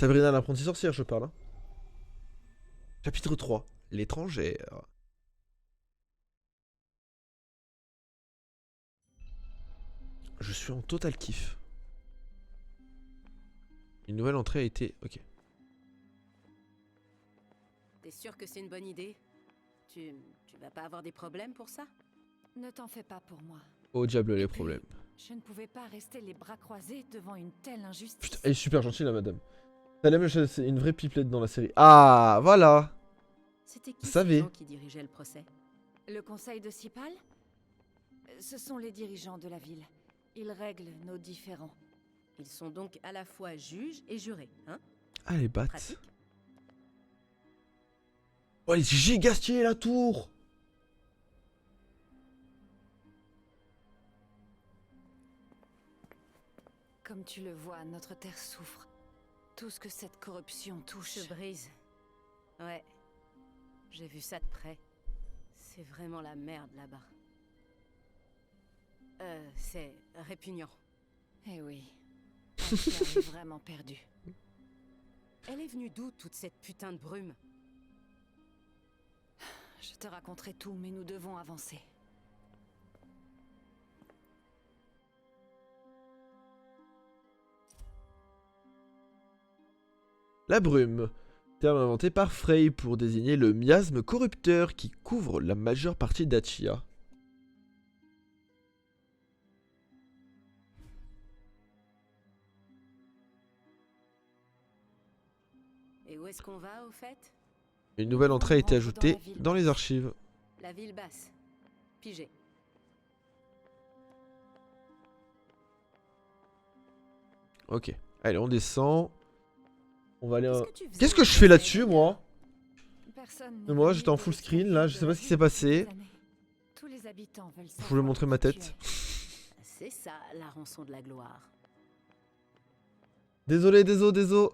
Sabrina l'apprentie sorcière, je parle. Hein. Chapitre 3. L'étrangère. Je suis en total kiff. Une nouvelle entrée a été... Ok. T'es sûr que c'est une bonne idée? Tu vas pas avoir des problèmes pour ça? Ne t'en fais pas pour moi. Au diable les Et puis, problèmes. Je ne pouvais pas rester les bras croisés devant une telle injustice. Putain, elle est super gentille la madame. Salem, c'est une vraie pipelette dans la série. Ah, voilà. C'était qui Vous ces savez. gens qui dirigeaient le procès? Le conseil de Sipal? Ce sont les dirigeants de la ville. Ils règlent nos différends. Ils sont donc à la fois juges et jurés, hein? Ah, les battes. Pratique. Oh, elle est giga stylée la tour. Comme tu le vois, notre terre souffre. Tout ce que cette corruption touche... Se brise. Ouais. J'ai vu ça de près. C'est vraiment la merde là-bas. C'est répugnant. Eh oui. Un cœur est vraiment perdu. Elle est venue d'où, toute cette putain de brume? Je te raconterai tout, mais nous devons avancer. La brume. Terme inventé par Frey pour désigner le miasme corrupteur qui couvre la majeure partie d'Achia. Et où est-ce qu'on va, au fait? Une nouvelle entrée a été ajoutée dans les archives. La ville basse. Pigé. Ok. Allez, on descend. On va aller... Qu'est-ce que je fais là-dessus, moi? Personne Mais moi, j'étais en full screen, là, je sais pas ce qui s'est passé. Tous les habitants veulent Je voulais montrer ma tête. C'est ça, la rançon de la gloire. Désolé, désolé.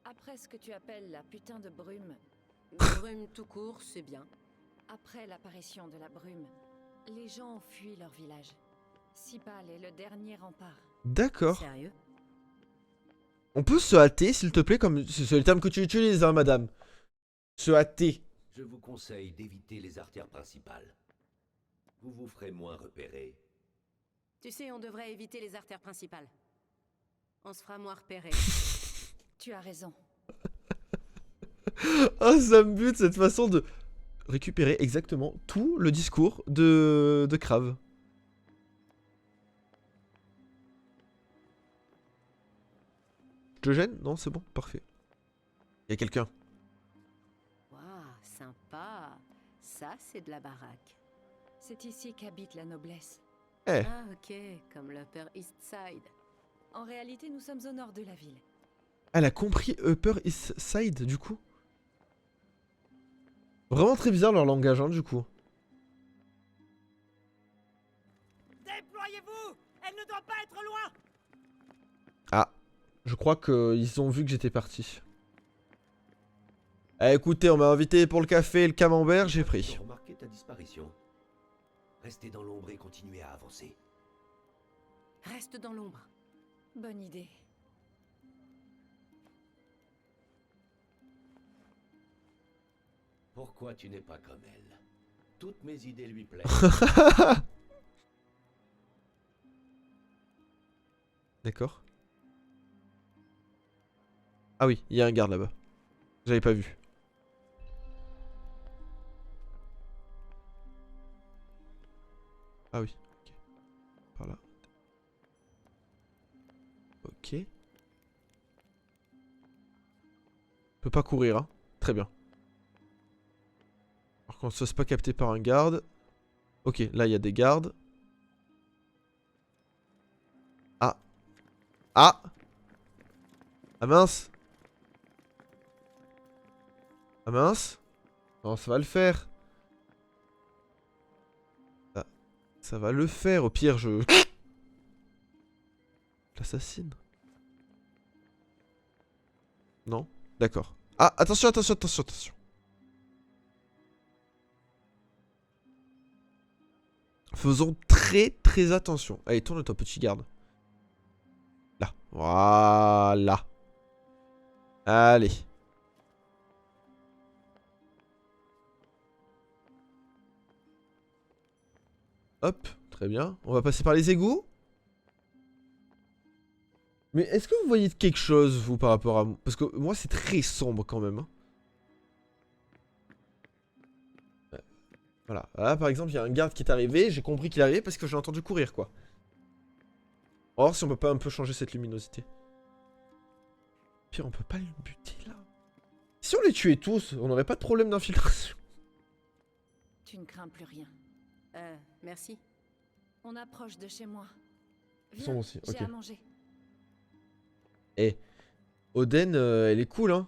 Après ce que tu appelles la putain de brume, Brume tout court, c'est bien. après l'apparition de la brume, les gens ont fui leur village. Sipal est le dernier rempart. D'accord. Sérieux? On peut se hâter, s'il te plaît, comme... C'est le terme que tu utilises, hein, madame. Se hâter. Je vous conseille d'éviter les artères principales. Vous vous ferez moins repérer. Tu sais, on devrait éviter les artères principales. On se fera moins repérer. Tu as raison. Ah, ça me bute cette façon de récupérer exactement tout le discours de Crave. Je te gêne? Non, c'est bon, parfait. Il y a quelqu'un. Waouh, sympa. Ça, c'est de la baraque. C'est ici qu'habite la noblesse. Eh, Ah, ok, comme l'Upper East Side. En réalité, nous sommes au nord de la ville. elle a compris Upper East Side, du coup. Vraiment très bizarre leur langage, hein, du coup. Déployez-vous! Elle ne doit pas être loin! Ah, je crois qu'ils ont vu que j'étais parti. Eh, écoutez, on m'a invité pour le café et le camembert, j'ai pris. Remarquez ta disparition. Restez dans l'ombre et continuez à avancer. Reste dans l'ombre. Bonne idée. Pourquoi tu n'es pas comme elle? Toutes mes idées lui plaisent. D'accord. Ah oui, il y a un garde là-bas. J'avais pas vu. Ah oui, ok. Par là. Ok. Je peux pas courir, hein. Très bien. Par contre, ça se pas capté par un garde. Ok, là il y a des gardes. Ah. Ah. Ah mince. Ah mince. Non, ça va le faire. Ça va le faire. Au pire, je... L'assassine. Non? D'accord. Ah, attention, attention, attention, attention. Faisons très très attention. Allez, tourne-toi, petit garde. Là. Voilà. Allez. Hop, très bien. On va passer par les égouts. Mais est-ce que vous voyez quelque chose, vous, par rapport à moi? Parce que moi, c'est très sombre quand même. Hein. Ouais. Voilà. Là, par exemple, il y a un garde qui est arrivé. J'ai compris qu'il arrivait parce que j'ai entendu courir, quoi. On va voir si on peut pas un peu changer cette luminosité. Pire, on peut pas le buter, là. Si on les tuait tous, on n'aurait pas de problème d'infiltration. Tu ne crains plus rien. Merci. On approche de chez moi. Ils sont Viens, aussi, j'ai ok. à manger. Eh, Oden, elle est cool, hein.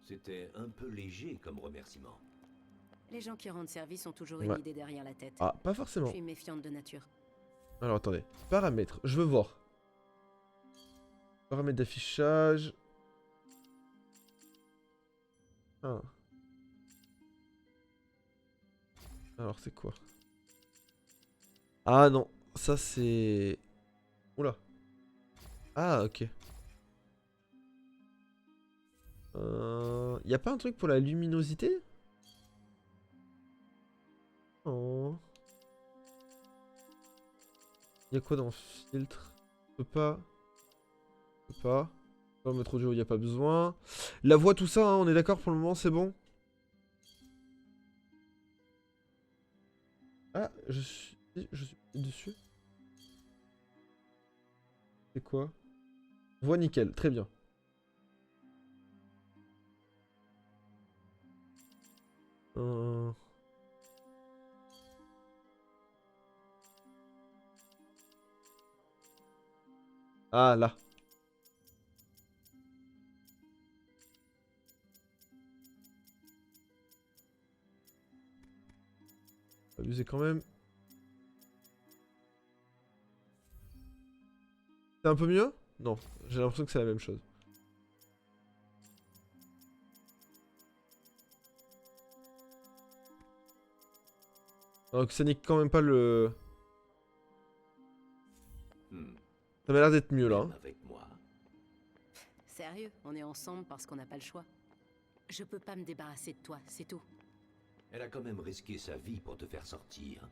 C'était un peu léger comme remerciement. Les gens qui rendent service ont toujours Ouais. une idée derrière la tête. Ah, pas Je forcément. suis méfiante de nature. Alors, attendez. Paramètres, je veux voir. Paramètres d'affichage. Ah. Alors, c'est quoi? Ah non, ça c'est... Oula. Ah, ok. Y a pas un truc pour la luminosité? Oh. Y a quoi dans filtre? Je peux pas. Je peux pas. Pas mettre audio, y a pas besoin. La voix, tout ça, hein, on est d'accord pour le moment, c'est bon? Ah, je suis dessus. C'est quoi? Voix nickel, très bien. Ah, là. Abusé quand même. C'est un peu mieux? Non, j'ai l'impression que c'est la même chose. Donc ça nique quand même pas le... Ça m'a l'air d'être mieux là. Même Hein. avec moi. Sérieux, on est ensemble parce qu'on n'a pas le choix. Je peux pas me débarrasser de toi, c'est tout. Elle a quand même risqué sa vie pour te faire sortir.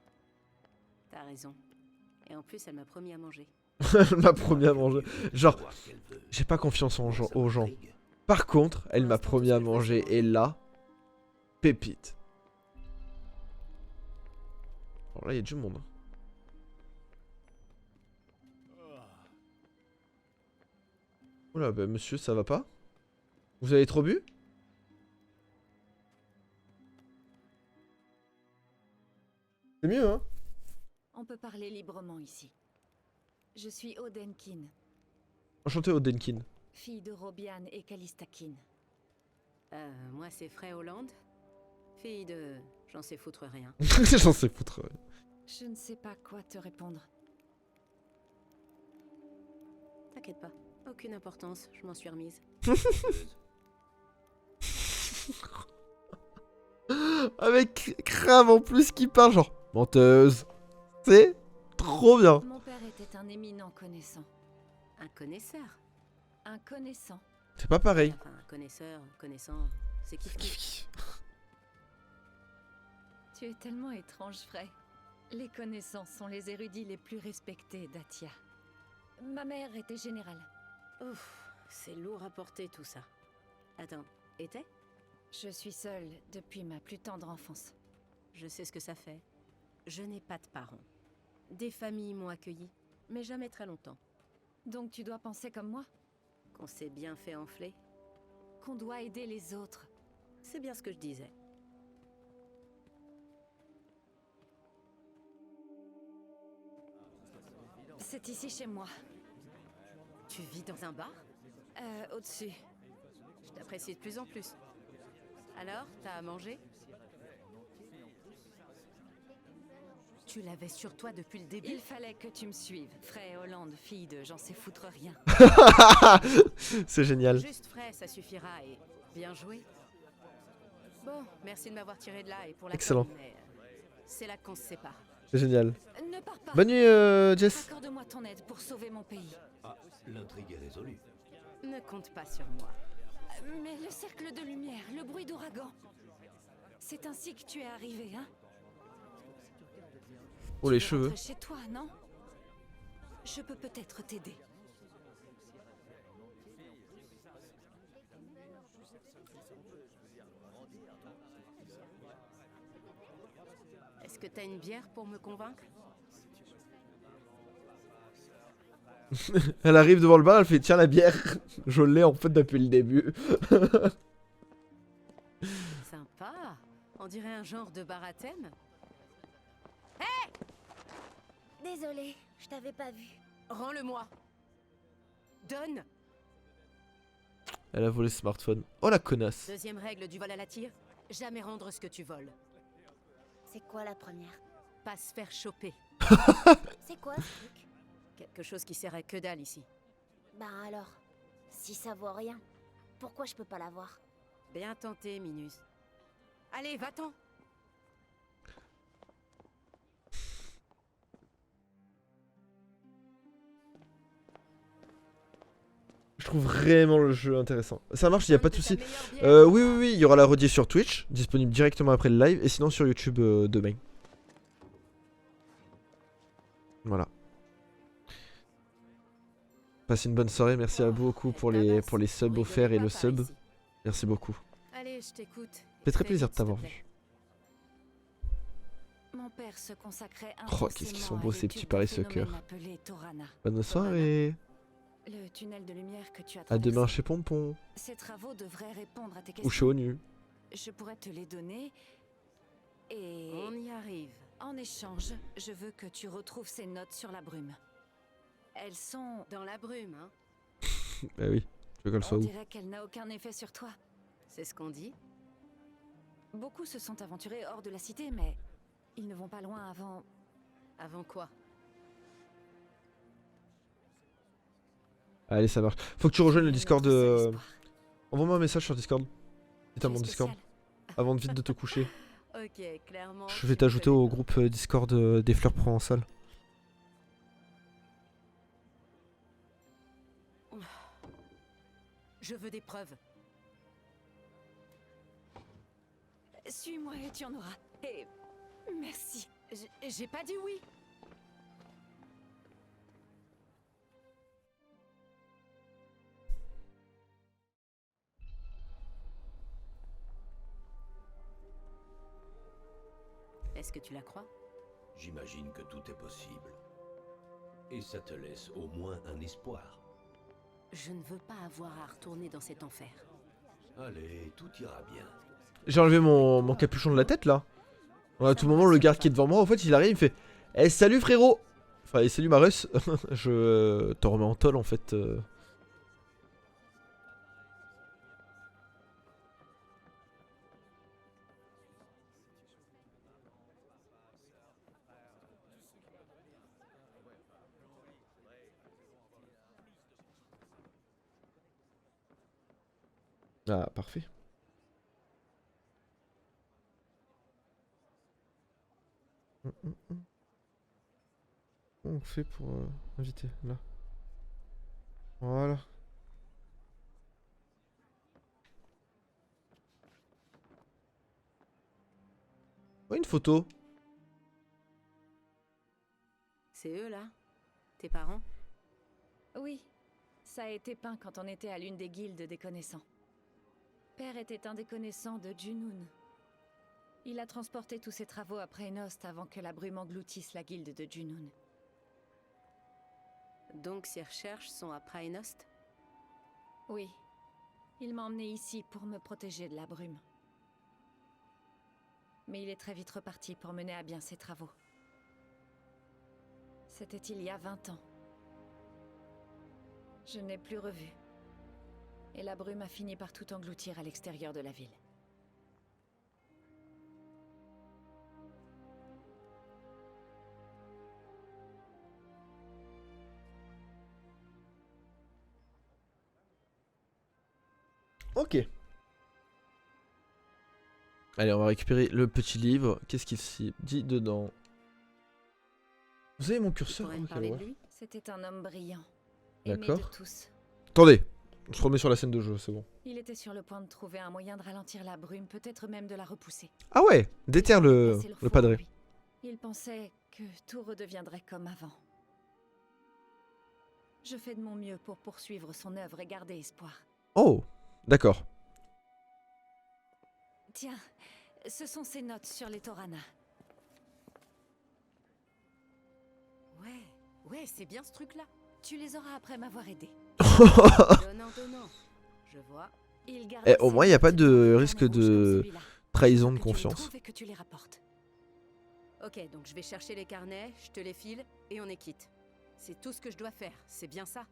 T'as raison. Et en plus, elle m'a promis à manger. Elle m'a promis à manger. Genre, Savoir ce qu'elle veut. j'ai pas confiance en Ça aux gens. m'intrigue. Par contre, elle Pour m'a l'instant, promis tout ce à qu'elle veut, c'est manger. manger. Et là, pépite. Alors là, il y a du monde. Oula, bah monsieur, ça va pas? Vous avez trop bu? C'est mieux, hein? On peut parler librement ici. Je suis Odenkin, Enchanté Odenkin. fille de Robian et Callistakin. Moi, c'est Frey Holland. Fille de... J'en sais foutre rien. J'en sais foutre. Ouais. Je ne sais pas quoi te répondre. T'inquiète pas. Aucune importance, je m'en suis remise. Avec Crave en plus qui parle genre menteuse. C'est trop bien. Mon père était un éminent connaissant. Un connaisseur. Un connaissant. C'est pas pareil. Enfin, un connaisseur, connaissant, c'est kiff. Tu es tellement étrange, Frey. Les connaissants sont les érudits les plus respectés d'Atia. Ma mère était générale. Ouf, c'est lourd à porter tout ça. Attends, était? Je suis seule depuis ma plus tendre enfance. Je sais ce que ça fait. Je n'ai pas de parents. Des familles m'ont accueilli, mais jamais très longtemps. Donc tu dois penser comme moi, Qu'on s'est bien fait enfler. qu'on doit aider les autres. C'est bien ce que je disais. C'est ici chez moi. Tu vis dans un bar? Au-dessus. Je t'apprécie de plus en plus. Alors, t'as à manger? Tu l'avais sur toi depuis le début? Il fallait que tu me suives. Frey Holland, fille de j'en sais foutre rien. C'est génial. Juste frais, ça suffira et bien joué. Bon, merci de m'avoir tiré de là et pour la Excellent. com, mais c'est là qu'on se sépare. C'est génial. Ne pars pas. Bonne nuit Jess. Accorde-moi ton aide pour sauver mon pays. Ah, l'intrigue est résolue. Ne compte pas sur moi. Mais le cercle de lumière, le bruit d'ouragan. C'est ainsi que tu es arrivé, hein? Oh les Tu veux cheveux. rentrer chez toi, non? Je peux peut-être t'aider. Est-ce que t'as une bière pour me convaincre? Elle arrive devant le bar, elle fait tiens la bière. Je l'ai en fait depuis le début. Sympa. On dirait un genre de bar à thème. Désolée, je t'avais pas vu. Rends-le-moi. Donne. Elle a volé le smartphone. Oh la connasse. Deuxième règle du vol à la tire. Jamais rendre ce que tu voles. C'est quoi la première? Pas se faire choper. C'est quoi ce truc? Quelque chose qui sert à que dalle ici. Bah alors, si ça vaut rien, pourquoi je peux pas l'avoir? Bien tenté, Minus. Allez, va-t'en. Je trouve vraiment le jeu intéressant. Ça marche, il y a pas de souci. soucis. Oui, oui, oui, il y aura la rediff sur Twitch, disponible directement après le live, et sinon sur YouTube demain. Voilà. Passez une bonne soirée, merci à beaucoup pour les subs offerts et le sub. Merci beaucoup. Allez, je t'écoute. Ça fait très plaisir de t'avoir vu. Mon père se consacrait Oh, qu'est-ce qu'ils sont beaux, à ces l'étude petits d'un paris phénomène suckers. appelé Torana. Bonne soirée. Le tunnel de lumière que tu as À demain traversé. chez Pompon. Ces travaux devraient répondre à tes Ou chez questions. ONU. Je pourrais te les donner. Et On y arrive. en échange, je veux que tu retrouves ces notes sur la brume. Elles sont... Dans la brume, hein. Bah oui, tu veux qu'elle soit On où? dirait qu'elle n'a aucun effet sur toi. C'est ce qu'on dit. Beaucoup se sont aventurés hors de la cité, mais ils ne vont pas loin avant... Avant quoi? Allez, ça marche. Faut que tu rejoignes le Discord. Notre seul espoir. Envoie-moi un message sur Discord. Si t'as Tu es mon Discord. spécial. Avant de vite de te coucher. Ok, clairement. Je vais t'ajouter au groupe Discord des fleurs provençales. Je veux des preuves. Suis-moi et tu en auras. Et merci. J'ai pas dit oui. Est-ce que tu la crois? J'imagine que tout est possible. Et ça te laisse au moins un espoir. Je ne veux pas avoir à retourner dans cet enfer. Allez, tout ira bien. J'ai enlevé mon capuchon de la tête là. À tout moment, le garde qui est devant moi, en fait, il arrive, il fait eh, salut frérot. Enfin, et salut Marus. Je te remets en tôle en fait. Ah, parfait. Comment on fait pour inviter là? Voilà. Oh, une photo. C'est eux là? Tes parents? Oui, ça a été peint quand on était à l'une des guildes des connaissants. Père était un des connaissants de Junoon. Il a transporté tous ses travaux à Praenost avant que la brume engloutisse la guilde de Junoon. Donc ces recherches sont à Praenost? Oui, il m'a emmené ici pour me protéger de la brume. Mais il est très vite reparti pour mener à bien ses travaux. C'était il y a 20 ans. Je n'ai plus revu. Et la brume a fini par tout engloutir à l'extérieur de la ville. Ok. Allez, on va récupérer le petit livre. Qu'est-ce qu'il s'y dit dedans? Vous avez mon Tu curseur? pourrais me Ok, parler ouais. de lui? C'était un homme brillant, aimé de D'accord. tous. Attendez. On se remet sur la scène de jeu, c'est bon. Il était sur le point de trouver un moyen de ralentir la brume, peut-être même de la repousser. Ah ouais, déterre le Passer four en padré. lui. Il pensait que tout redeviendrait comme avant. Je fais de mon mieux pour poursuivre son œuvre et garder espoir. Oh, d'accord. Tiens, ce sont ses notes sur les Torana. Ouais, c'est bien ce truc-là. Tu les auras après m'avoir aidé. Donnant. Je vois. Il garde Eh, au ses moins, y a pas notes de dans un risque carnet rouge comme de celui-là. trahison Je de veux que tu les confiance. trouves et que tu les rapportes. Ok, donc je vais chercher les carnets, je te les file et on est quitte. C'est tout ce que je dois faire, c'est bien ça?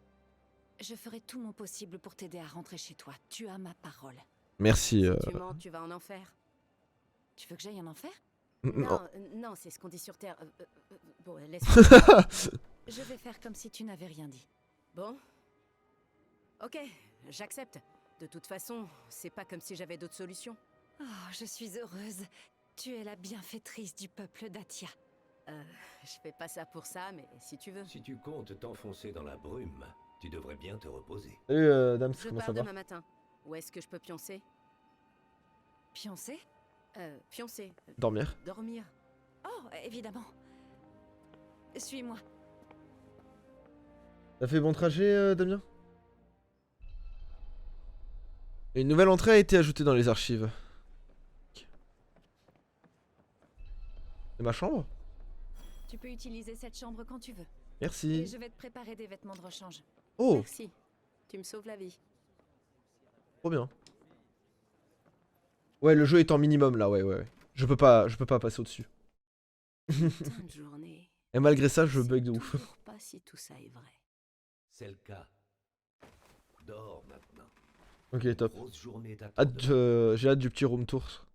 Je ferai tout mon possible pour t'aider à rentrer chez toi. Tu as ma parole. Merci. Si tu mens, tu vas en enfer. Tu veux que j'aille en enfer? Non. Non, c'est ce qu'on dit sur Terre. Bon, laisse. Je vais faire comme si tu n'avais rien dit. Bon. Ok, j'accepte. De toute façon, c'est pas comme si j'avais d'autres solutions. Oh, je suis heureuse. Tu es la bienfaitrice du peuple d'Atia. Je fais pas ça pour ça, mais si tu veux. Si tu comptes t'enfoncer dans la brume, tu devrais bien te reposer. Salut, Dams, Je comment ça pars va? demain matin. Où est-ce que je peux pioncer? Pioncer? Pioncer. Dormir. Dormir. Oh, évidemment. Suis-moi. T'as fait bon trajet, Damien? Une nouvelle entrée a été ajoutée dans les archives. C'est ma chambre? Tu peux utiliser cette chambre quand tu veux. Et Merci. je vais te préparer des vêtements de rechange. Oh, Merci. Tu me sauves la vie. trop bien. Ouais, le jeu est en minimum là, ouais. Je peux pas passer au-dessus. Putain de journée. Et malgré ça, je sais bug de ouf. toujours pas si tout ça est vrai. C'est le cas. Dors maintenant. Ok, top. Grosse journée t'attend. J'ai hâte du petit room tour.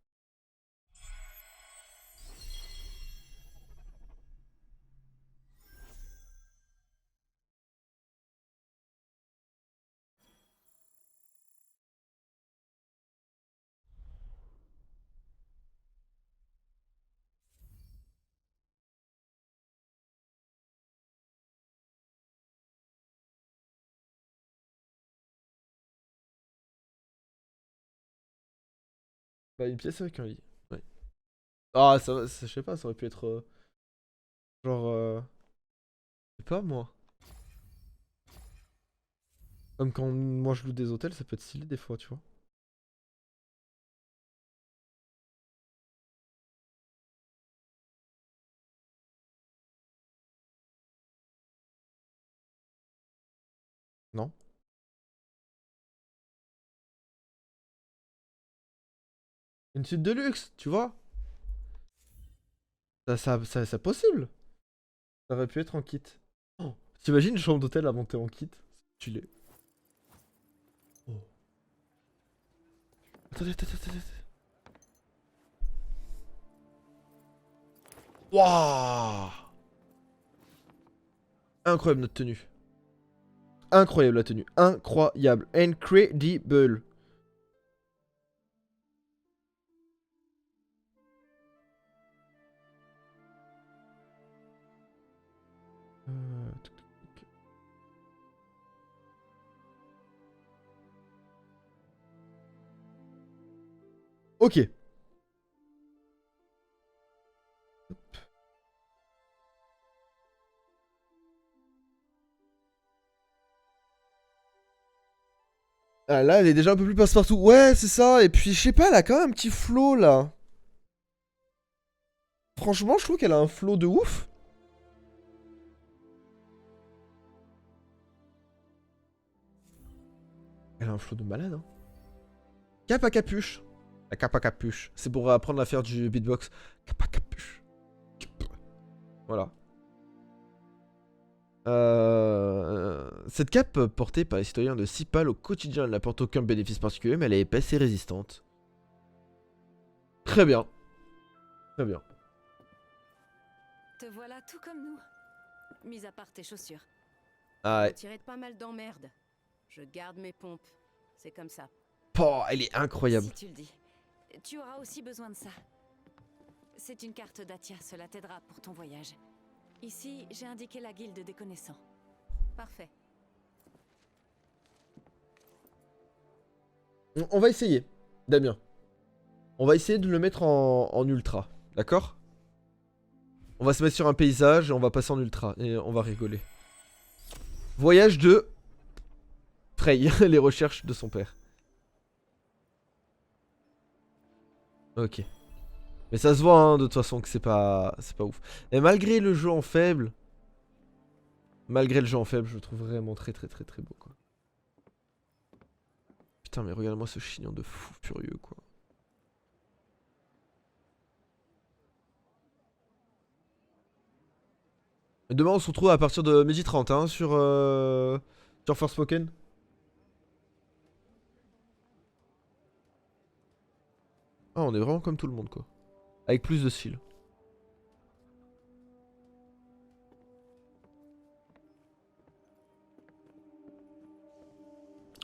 Bah, une pièce avec un lit. Ouais. Ah, je sais pas, ça aurait pu être. Genre. Je sais pas, moi. Comme quand moi je loue des hôtels, ça peut être stylé des fois, tu vois. Non? Une suite de luxe, tu vois? C'est possible. Ça aurait pu être en kit. Oh, t'imagines une chambre d'hôtel à monter en kit? C'est stylé. Oh. Attendez. Waouh! Incroyable notre tenue. Incroyable la tenue. Incroyable. Incredible. Tuk, tuk, tuk. Ok. Hop. Ah, là, elle est déjà un peu plus passe-partout. Ouais, c'est ça. Et puis, je sais pas, elle a quand même un petit flow, là. Franchement, je trouve qu'elle a un flow de ouf. Elle a un flow de malade, hein. Cap à capuche. La cape à capuche. C'est pour apprendre à faire du beatbox. Cap à capuche. Voilà. Cette cape portée par les citoyens de Sipal au quotidien, elle n'apporte aucun bénéfice particulier, mais elle est épaisse et résistante. Très bien. Très bien. Te voilà tout comme nous. Mis à part tes chaussures. Ah, On tirait de pas mal d'emmerdes. Je garde mes pompes. C'est comme ça. oh, elle est incroyable. Si tu le dis. Tu auras aussi besoin de ça. C'est une carte d'Atia, cela t'aidera pour ton voyage. Ici, j'ai indiqué la guilde des connaissants. Parfait. On va essayer, Damien. On va essayer de le mettre en ultra, d'accord? On va se mettre sur un paysage et on va passer en ultra. Et on va rigoler. Voyage de... Frey, les recherches de son père. Ok. Mais ça se voit hein, de toute façon que c'est pas ouf. Et malgré le jeu en faible... Malgré le jeu en faible, je le trouve vraiment très beau quoi. Putain mais regarde-moi ce chignon de fou furieux quoi. Et demain on se retrouve à partir de 12h30 hein, sur Forspoken. Ah on est vraiment comme tout le monde quoi. Avec plus de style.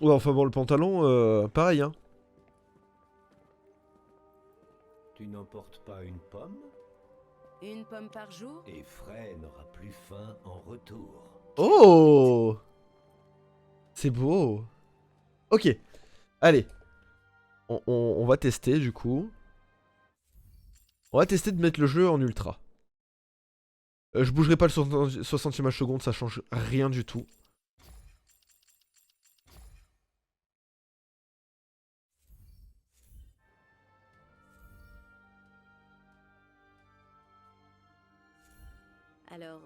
Ouais enfin bon le pantalon pareil hein. Tu n'emportes pas une pomme? Une pomme par jour? Et Frey n'aura plus faim en retour. Oh c'est beau. Ok. Allez. On va tester du coup. On va tester de mettre le jeu en ultra. Je bougerai pas le 60 images secondes, ça change rien du tout. Alors,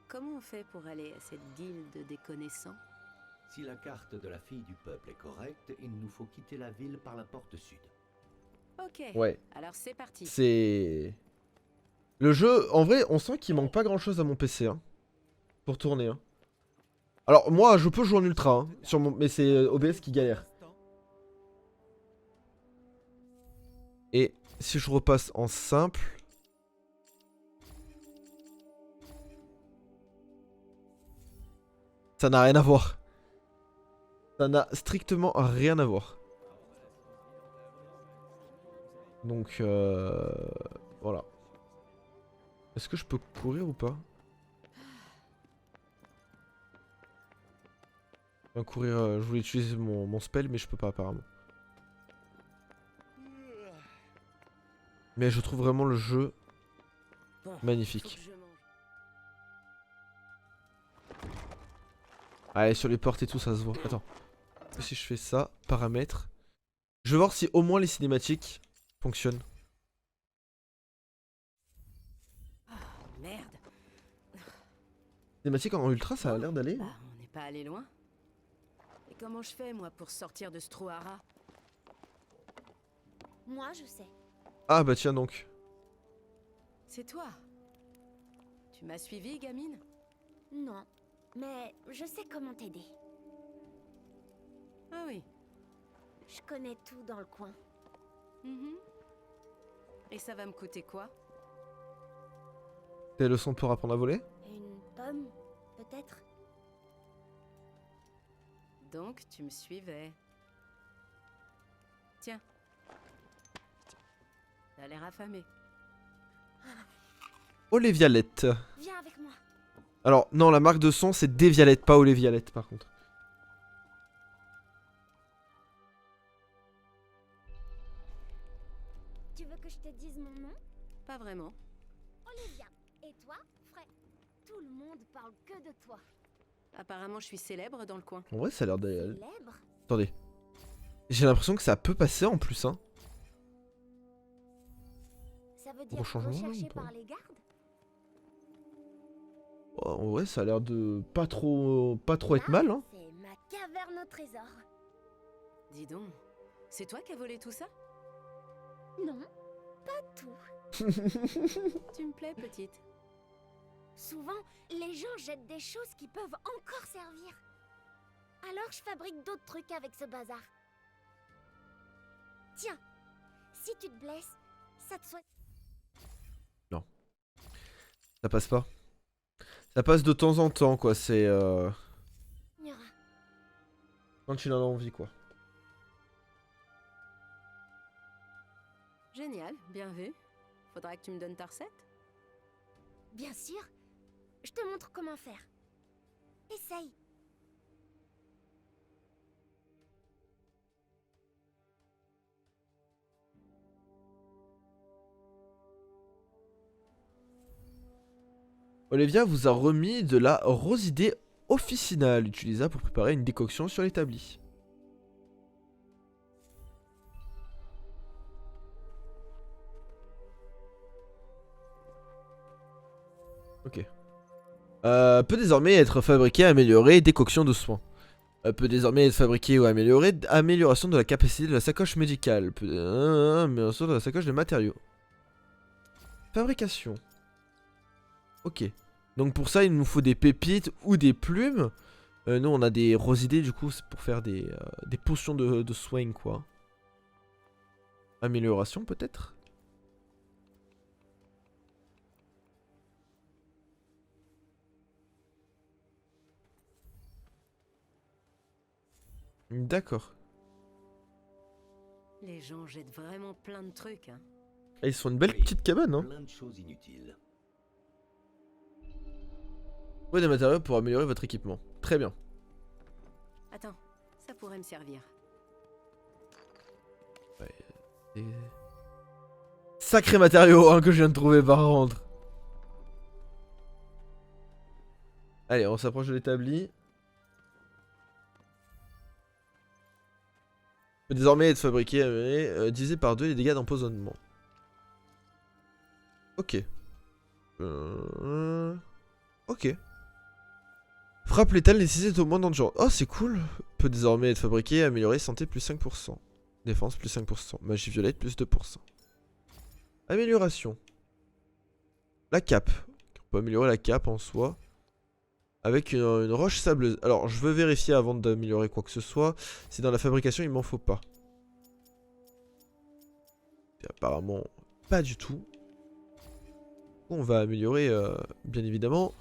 comment on fait pour aller à cette guilde des connaissants? Si la carte de la fille du peuple est correcte, il nous faut quitter la ville par la porte sud. Ok, Ouais. alors c'est parti. C'est... Le jeu, en vrai, on sent qu'il manque pas grand chose à mon PC hein, pour tourner. Hein. Alors moi, je peux jouer en ultra, hein, mais c'est OBS qui galère. Et si je repasse en simple... Ça n'a rien à voir. Ça n'a strictement rien à voir. Donc, voilà. Est-ce que je peux courir ou pas? Enfin, courir, je voulais utiliser mon spell, mais je peux pas apparemment. Mais je trouve vraiment le jeu Bon, magnifique. faut que je mange. Allez, sur les portes et tout, ça se voit. Attends. Si je fais ça, paramètres. Je vais voir si au moins les cinématiques fonctionnent. Merde. Cinématiques en ultra, ça a l'air d'aller. Bah, on n'est pas allé loin. Et comment je fais, moi, pour sortir de ce trou à rats? Moi, je sais. Ah bah tiens donc. C'est toi. Tu m'as suivi, gamine? Non. Mais je sais comment t'aider. Ah oui. Je connais tout dans le coin. Mhm. Et ça va me coûter quoi? Des leçons pour apprendre à voler? Une pomme, peut-être? Donc, tu me suivais. Tiens. T'as l'air affamé. Oh les violettes. Viens avec moi. Alors non, la marque de son c'est des violettes, pas oh les violettes par contre. Tu veux que je te dise mon nom? Pas vraiment. Olivia. Et toi, Frey? Tout le monde parle que de toi. Apparemment, je suis célèbre dans le coin. En vrai ça a l'air d'aller. Célèbre? Attendez. J'ai l'impression que ça peut passer en plus hein. Ça veut dire Gros changement, recherché ou pas? par les gardes? Oh, en vrai ça a l'air de pas trop être Là, mal hein. C'est ma caverne au trésor. Dis donc, c'est toi qui as volé tout ça? Non, pas tout. Tu me plais, petite. Souvent, les gens jettent des choses qui peuvent encore servir. Alors je fabrique d'autres trucs avec ce bazar. Tiens, si tu te blesses, ça te soigne. Ça passe pas. Ça passe de temps en temps quoi, c'est quand il en a envie quoi. Génial, bien vu. Faudra que tu me donnes ta recette. Bien sûr, je te montre comment faire. Essaye. Olivia vous a remis de la rosidée officinale, utilisable pour préparer une décoction sur l'établi. Ok. Peut désormais être fabriqué, amélioré, décoction de soins. Peut désormais être fabriqué ou amélioré, amélioration de la capacité de la sacoche médicale. Amélioration de la sacoche de matériaux. Fabrication. Ok. Donc pour ça, il nous faut des pépites ou des plumes. Nous, on a des rosidés, du coup, c'est pour faire des potions de soins, quoi. Amélioration, peut-être. D'accord. Les gens jettent vraiment plein de trucs, hein. Ah, ils sont une belle Oui, petite cabane, hein. Plein de choses inutiles. Ouais, des matériaux pour améliorer votre équipement. Très bien. Attends, ça pourrait me servir. Sacré matériau, hein, que je viens de trouver par contre. Allez, on s'approche de l'établi. Peut désormais être fabriqué, divisé par 2 les dégâts d'empoisonnement. Ok. Ok. Frappe létale nécessite au moins d'endurance. Oh, c'est cool. Peut désormais être fabriqué, amélioré, santé plus 5%. Défense plus 5%. Magie violette plus 2%. Amélioration. La cape. On peut améliorer la cape en soi. Avec une roche sableuse. Alors, je veux vérifier avant d'améliorer quoi que ce soit. Si dans la fabrication, il m'en faut pas. Et apparemment, pas du tout. On va améliorer, bien évidemment,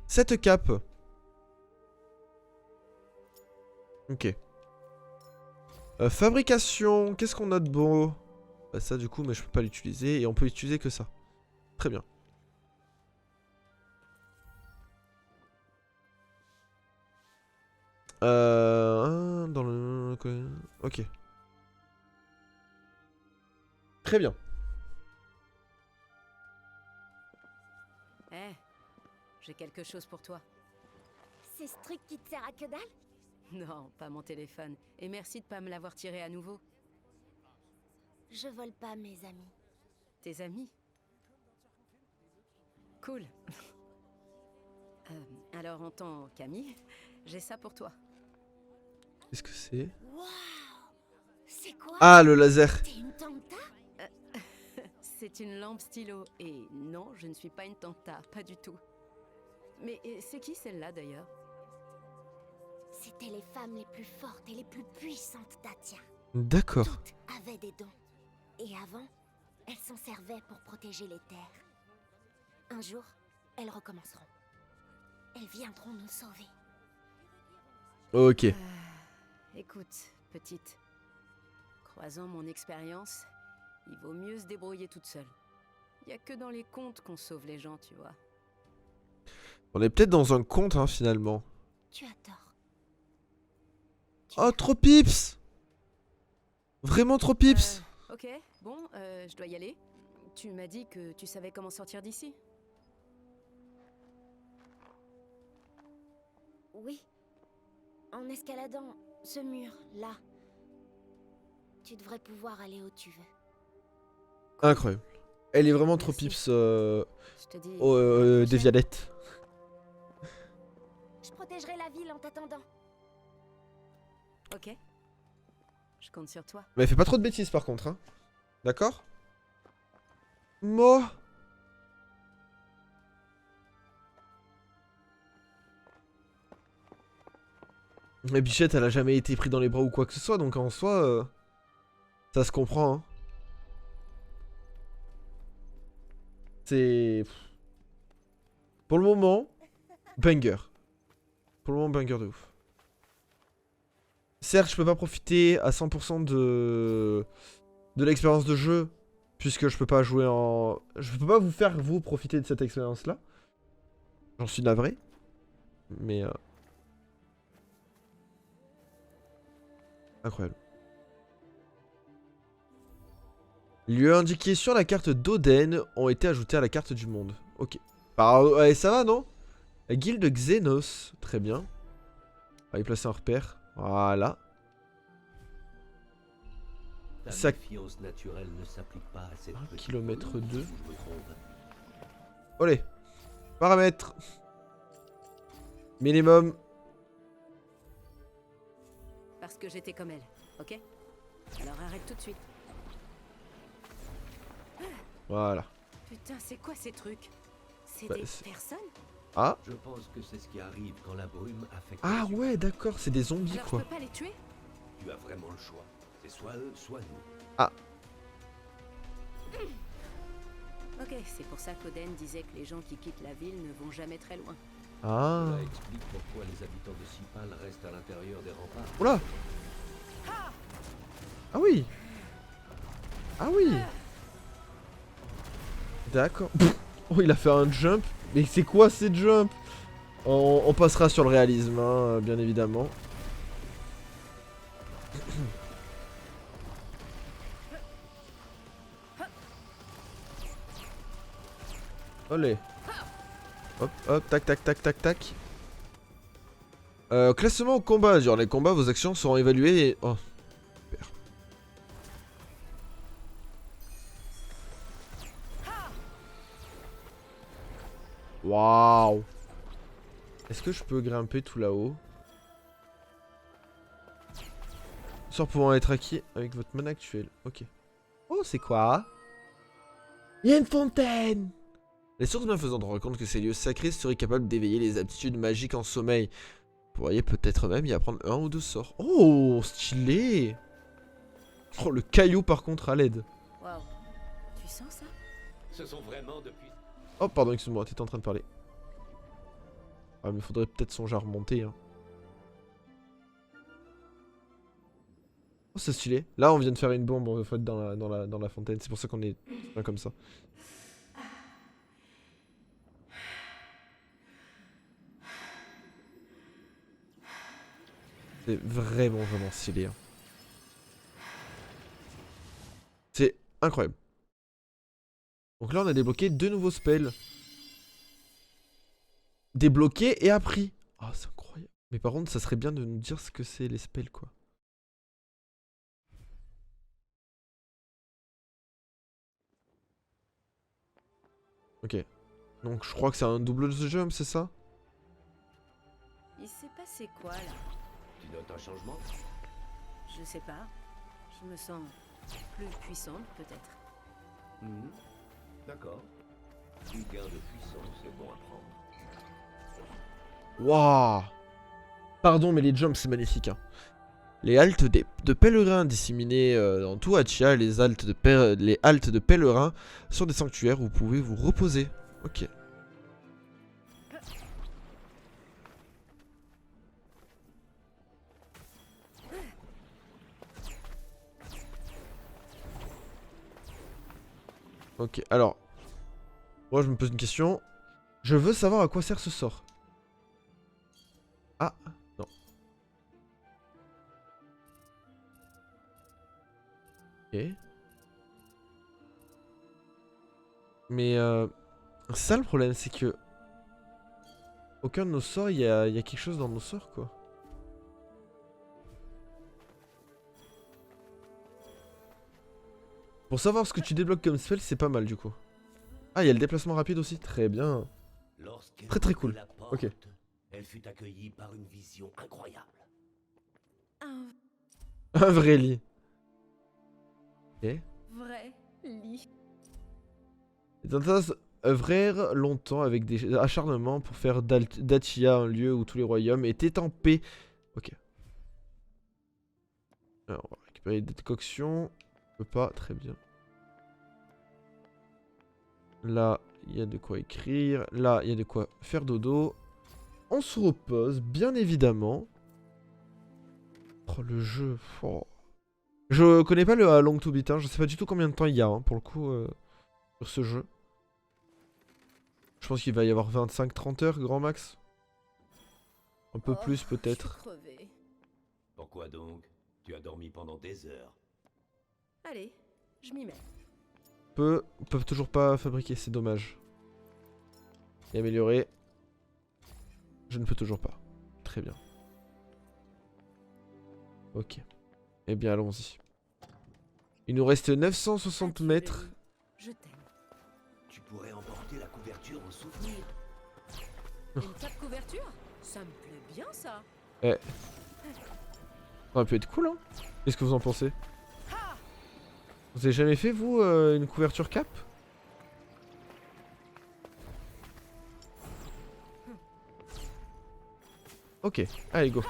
cette cape. Ok. Fabrication. Qu'est-ce qu'on a de beau? Bah ça, du coup, mais je peux pas l'utiliser. Et on peut utiliser que ça. Très bien. Dans le... Ok. Très bien. Eh, j'ai quelque chose pour toi. C'est ce truc qui te sert à que dalle? Non, pas mon téléphone. Et merci de pas me l'avoir tiré à nouveau. Je vole pas mes amis. Tes amis? Cool. Alors, en tant qu'ami, j'ai ça pour toi. Qu'est-ce que c'est? Waouh! C'est quoi? Ah, le laser. T'es une tanta? C'est une lampe stylo. Et non, je ne suis pas une tanta, pas du tout. Mais c'est qui celle-là d'ailleurs? C'était les femmes les plus fortes et les plus puissantes d'Atia. D'accord. Toutes avaient des dons. Et avant, elles s'en servaient pour protéger les terres. Un jour, elles recommenceront. Elles viendront nous sauver. Ok. Écoute, petite. Croisant mon expérience, il vaut mieux se débrouiller toute seule. Y a que dans les contes qu'on sauve les gens, tu vois. On est peut-être dans un conte, hein, finalement. Tu as tort. Oh, trop pips! Vraiment trop pips! Ok, bon, je dois y aller. Tu m'as dit que tu savais comment sortir d'ici. Oui. En escaladant ce mur, là. Tu devrais pouvoir aller où tu veux. Incroyable. Elle est vraiment trop Merci. pips, Je te dis... des Violettes. Je protégerai la ville en t'attendant. Ok. Je compte sur toi. Mais fais pas trop de bêtises par contre, hein. D'accord? Moi. Mais Bichette, elle a jamais été prise dans les bras ou quoi que ce soit, donc en soi, ça se comprend, hein. C'est... Pour le moment, banger. Pour le moment, banger de ouf. Certes, je peux pas profiter à 100% de l'expérience de jeu, puisque je peux pas jouer en... Je peux pas vous faire, vous, profiter de cette expérience-là. J'en suis navré. Mais... Incroyable. Lieux indiqués sur la carte d'Oden ont été ajoutés à la carte du monde. Ok. Bah, ouais, ça va, non? La guilde Xenos. Très bien. On va y placer un repère. Voilà. Ta Ça- méfiance naturelle ne s'applique pas à cette 1 petite km commune, 2. si je me trompe. Olé. Paramètres. Minimum. Parce que j'étais comme elle, ok? Alors arrête tout de suite. Voilà. Putain, c'est quoi ces trucs? C'est Bah, des c'est- personnes? Ah. Je pense que c'est ce qui arrive quand la brume affecte Ah les humains. ouais, d'accord, c'est des zombies Alors je quoi. peux pas les tuer? Tu as vraiment le choix. C'est soit eux, soit nous. Ok, c'est pour ça qu'Oden disait que les gens qui quittent la ville ne vont jamais très loin. Ah. Cela explique pourquoi les habitants de Sipal restent à l'intérieur des remparts. Oula. Ah oui. Ah oui. D'accord. Oh, il a fait un jump. Mais c'est quoi ces jumps? On passera sur le réalisme, hein, bien évidemment. Allez. Hop, hop, tac, tac, tac, tac, tac. Classement au combat. Durant les combats, vos actions seront évaluées et... Oh, super. Waouh. Est-ce que je peux grimper tout là-haut? Sort pouvant être acquis avec votre mana actuelle. Ok. Oh, c'est quoi? Il y a une fontaine! Les sources bienfaisantes rendent compte que ces lieux sacrés seraient capables d'éveiller les aptitudes magiques en sommeil. Vous pourriez peut-être même y apprendre un ou deux sorts. Oh, stylé! Oh, le caillou par contre à l'aide. Waouh. Tu sens ça? Ce sont vraiment depuis... Oh, pardon, excuse-moi, t'étais en train de parler. Ah, mais faudrait peut-être songer à remonter. Hein. Oh, c'est stylé. Là, on vient de faire une bombe en fait dans la fontaine. C'est pour ça qu'on est bien comme ça. C'est vraiment, vraiment stylé. Hein. C'est incroyable. Donc là, on a débloqué 2 nouveaux spells. Débloqués et appris. Ah, c'est incroyable. Mais par contre, ça serait bien de nous dire ce que c'est les spells, quoi. Ok. Donc je crois que c'est un double jump, c'est ça? Il s'est passé quoi là? Tu notes un changement? Je sais pas. Je me sens plus puissante peut-être. Mhm. D'accord. Du gain de puissance, c'est bon à prendre. Waouh. Pardon, mais les jumps, c'est magnifique. Hein. Les haltes de pèlerins disséminées dans tout Hachia, les haltes de pèlerins sont des sanctuaires où vous pouvez vous reposer. Ok. Ok, alors. Moi, je me pose une question. Je veux savoir à quoi sert ce sort. Ah, non. Ok. Mais ça le problème, c'est que aucun de nos sorts, il y a quelque chose dans nos sorts, quoi. Pour savoir ce que tu débloques comme spell, c'est pas mal du coup. Ah, il y a le déplacement rapide aussi, très bien. Lorsqu'elle Très, très ouvrit cool. la porte, Ok. elle fut accueillie par une vision incroyable. Un Un vrai lit. Ok. vrai lit. Les Tantas œuvrèrent longtemps avec des acharnements pour faire d'Achia un lieu où tous les royaumes étaient en paix. Ok. Alors, on va récupérer des décoctions. On peut pas, très bien. Là, il y a de quoi écrire. Là, il y a de quoi faire dodo. On se repose, bien évidemment. Oh, le jeu. Oh. Je connais pas le A Long to Beat. Hein. Je sais pas du tout combien de temps il y a, hein, pour le coup, sur ce jeu. Je pense qu'il va y avoir 25-30 heures, grand max. Un peu plus, peut-être. Crevé. Pourquoi donc? Tu as dormi pendant des heures. Allez, je m'y mets. Peuvent toujours pas fabriquer, c'est dommage. Et améliorer. Je ne peux toujours pas. Très bien. Ok. Eh bien, allons-y. Il nous reste 960 Adieu, mètres. Lenny. Je t'aime. Tu pourrais emporter la couverture en souvenir. Une cape couverture? Ça me plaît bien ça. Ça aurait pu être cool, hein. Qu'est-ce que vous en pensez? Vous avez jamais fait, vous, une couverture cap? Ok, allez, go.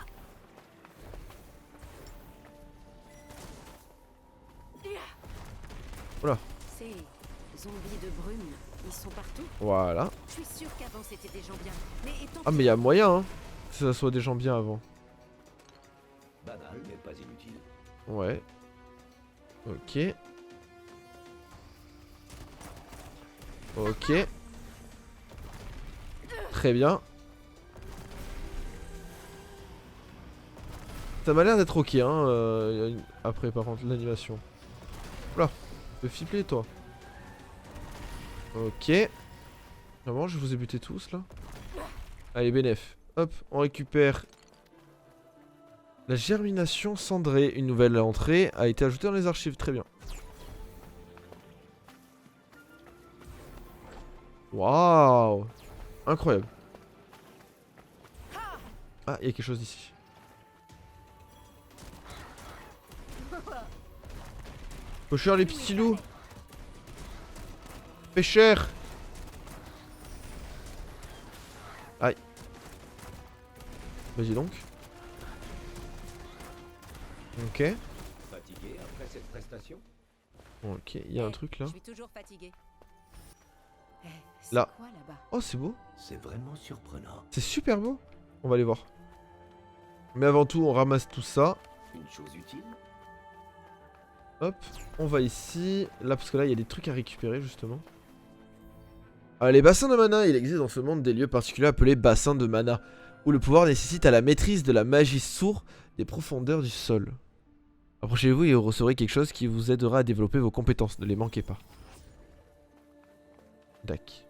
Voilà. Ces zombies de brume, ils sont partout. Voilà. Je suis sûr qu'avant c'était des gens bien. Mais étant Ah, mais il y a moyen, hein, que ça soit des gens bien avant. Banal, mais pas inutile. Ouais. Ok. Ok. Très bien. Ça m'a l'air d'être ok, hein, après par contre l'animation. Oula, te flipper toi. Ok. Vraiment, je vous ai buté tous là. Allez, bénef. Hop, on récupère la germination cendrée. Une nouvelle entrée a été ajoutée dans les archives, très bien. Waouh, incroyable. Ah, il y a quelque chose d'ici. Pêcheur les petits loups. Pêcheur. Aïe. Vas-y donc. Ok. Fatigué après cette prestation? Ok, il y a un truc là. Je suis toujours fatiguée. C'est Là. quoi là-bas? Oh, c'est beau. C'est vraiment surprenant. C'est super beau. On va aller voir. Mais avant tout, on ramasse tout ça. Une chose utile? Hop, on va ici. Là, parce que là, il y a des trucs à récupérer, justement. Ah, les bassins de mana. Il existe dans ce monde des lieux particuliers appelés bassins de mana, où le pouvoir nécessite à la maîtrise de la magie sourde des profondeurs du sol. Approchez-vous et vous recevrez quelque chose qui vous aidera à développer vos compétences. Ne les manquez pas. Dac.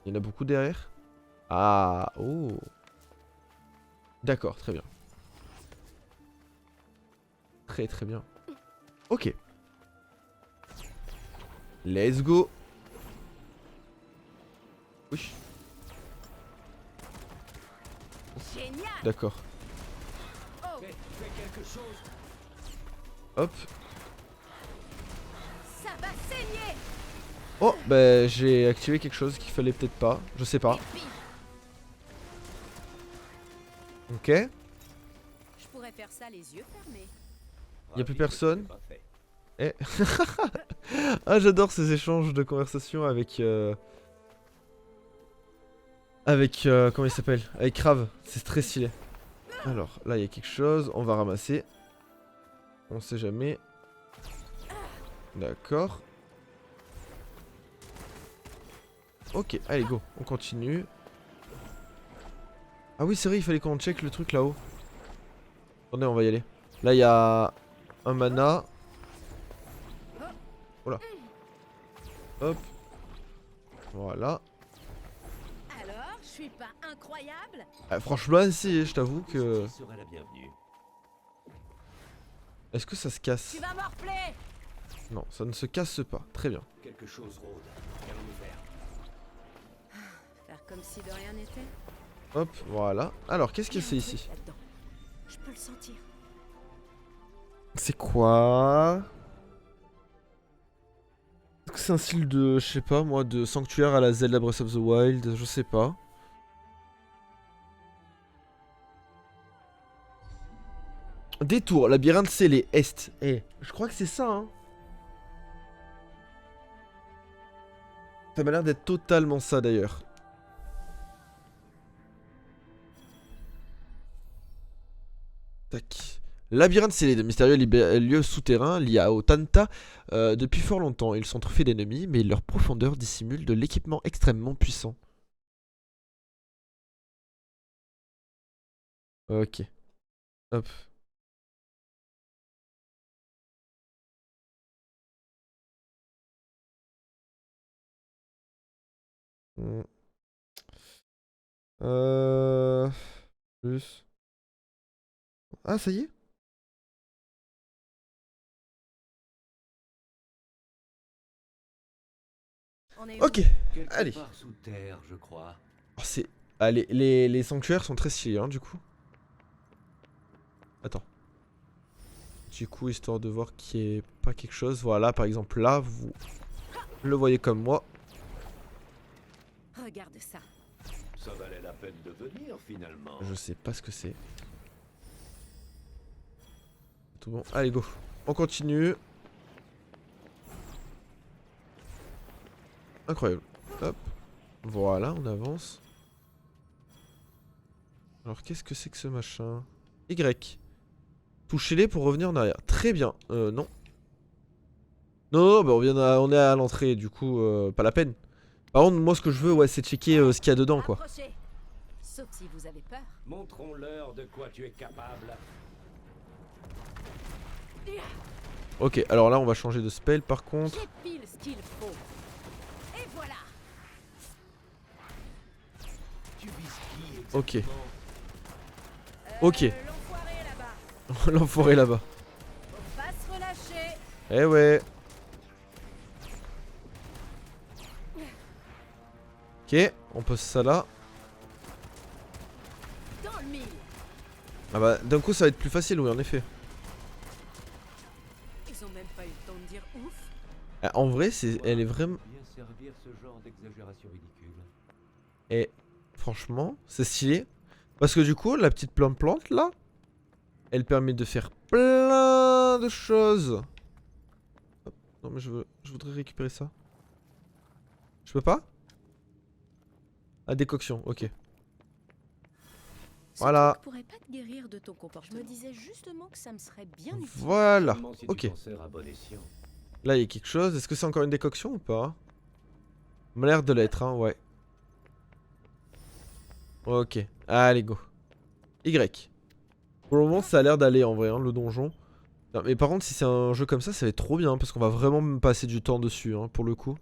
Il y en a beaucoup derrière. Ah, oh. D'accord, très bien. Très très bien. Ok. Let's go. Oui. Génial. D'accord. Fais quelque chose. Hop. Ça va saigner. Oh, bah j'ai activé quelque chose qu'il fallait peut-être pas. Je sais pas. Ok. Je pourrais faire ça les yeux fermés. Y a plus Ravi que personne. tu l'aies pas fait. Eh. Ah, j'adore ces échanges de conversation avec... comment il s'appelle? Avec Crave. C'est très stylé. Alors, là, il y a quelque chose. On va ramasser. On sait jamais. D'accord. Ok, allez, go. On continue. Ah oui, c'est vrai, il fallait qu'on check le truc là-haut. Attendez, on va y aller. Là, il y a un mana. Voilà. Hop. Voilà. Alors, je suis pas incroyable? Ah, franchement, si, je t'avoue que... Tu seras la bienvenue. Est-ce que ça se casse? Tu vas morfler. Non, ça ne se casse pas. Très bien. Quelque chose rôde. Qu'allons-nous faire? Faire comme si de rien n'était. Hop, voilà. Alors, qu'est-ce que Il y a c'est un truc ici? là-dedans. Je peux le sentir. C'est quoi? Est-ce que c'est un style de, je sais pas moi, de sanctuaire à la Zelda Breath of the Wild? Je sais pas. Détour, labyrinthe scellé, est. Eh, je crois que c'est ça, hein. Ça m'a l'air d'être totalement ça, d'ailleurs. Tac. Labyrinthe scellé, de mystérieux lieux souterrains liés au Tanta depuis fort longtemps. Ils sont truffés d'ennemis, mais leur profondeur dissimule de l'équipement extrêmement puissant. Ok. Hop. Hmm. Euh... Plus. Ah, ça y est? On est où? Ok, Quelque allez. part sous terre, je crois. Oh, c'est... Ah, les sanctuaires sont très stylés, hein, du coup. Attends. Du coup, histoire de voir qu'il n'y ait pas quelque chose. Voilà, par exemple, là, vous le voyez comme moi. Regarde ça. Ça valait la peine de venir, finalement. Je sais pas ce que c'est. Tout bon. Allez, go. On continue. Incroyable. Hop. Voilà, on avance. Alors, qu'est-ce que c'est que ce machin? Y. Touchez-les pour revenir en arrière. Très bien. Non. Non, bah on est à l'entrée, du coup, pas la peine. Par contre, moi, ce que je veux, ouais, c'est checker ce qu'il y a dedans, quoi. Approchez. Sauf si vous avez peur. Montrons-leur de quoi tu es capable. Ok, alors là, on va changer de spell, par contre. J'ai pile ce qu'il faut. Et voilà. Tu vises qui Ok. exactement? Ok. L'enfoiré là-bas. L'enfoiré là-bas. Faut pas se relâcher. Eh ouais. Ok, on pose ça là. Dans le mille. Ah bah, d'un coup, ça va être plus facile, oui, en effet. Ils ont même pas eu le temps de dire ouf. Ah, en vrai, elle est vraiment... Bien servir ce genre d'exagération ridicule. Et franchement, c'est stylé. Parce que du coup, la petite plante là, elle permet de faire plein de choses. Hop. Non mais je voudrais récupérer ça. Je peux pas? Ah, décoction, ok. Ce Voilà. truc pourrait pas te guérir de ton comportement. Je me disais justement que ça me serait bien utile. Voilà, Seulement si ok. tu t'en sers à bon escient. Là, il y a quelque chose. Est-ce que c'est encore une décoction ou pas? M'a l'air de l'être, hein, ouais. Ok, allez, go. Y. Pour le moment, ça a l'air d'aller en vrai, hein, le donjon. Non, mais par contre, si c'est un jeu comme ça va être trop bien. Parce qu'on va vraiment me passer du temps dessus, hein, pour le coup.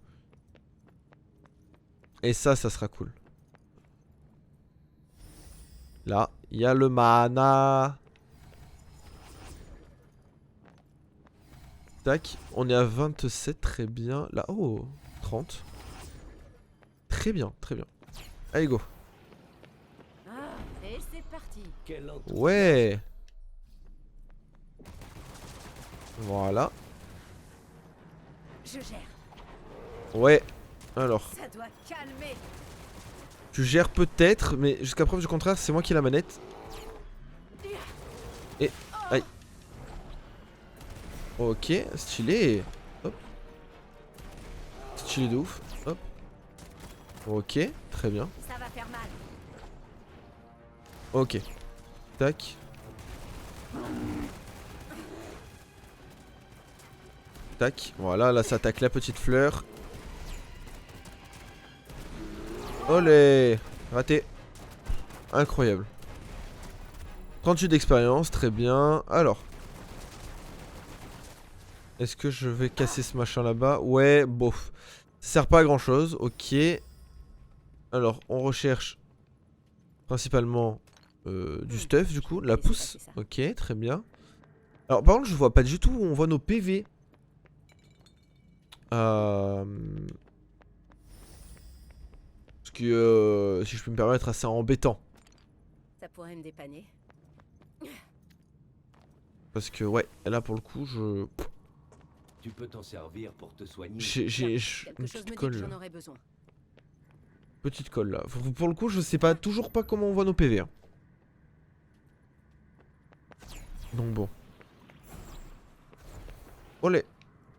Et ça sera cool. Là, il y a le mana. Tac, on est à 27, très bien. Là, oh, 30. Très bien, très bien. Allez, go. Ah, et c'est parti. Quel enthousiasme. Ouais. Voilà. Je gère. Ouais. Alors, Ça doit calmer. tu gères peut-être, mais jusqu'à preuve du contraire, c'est moi qui ai la manette. Et... Aïe. Ok, stylé. Hop. Stylé de ouf. Hop. Ok, très bien. Ça va faire mal. Ok. Tac. Tac. Voilà, là ça attaque la petite fleur. Olé. Raté. Incroyable. 38 d'expérience, très bien. Alors. Est-ce que je vais casser ce machin là-bas? Ouais, bof. Ça sert pas à grand chose, ok. Alors, on recherche principalement du stuff du coup. La laisser pousse. passer ça. Ok, très bien. Alors, par contre, je vois pas du tout où on voit nos PV. Parce que, si je peux me permettre, assez embêtant. Ça pourrait me dépanner. Parce que, ouais, là pour le coup, Tu peux t'en servir pour te soigner. j'ai Quelque une chose petite me dit que colle. j'en aurais besoin. Petite colle là. Pour le coup, je sais pas, toujours pas comment on voit nos PV. Hein. Donc bon. Olé.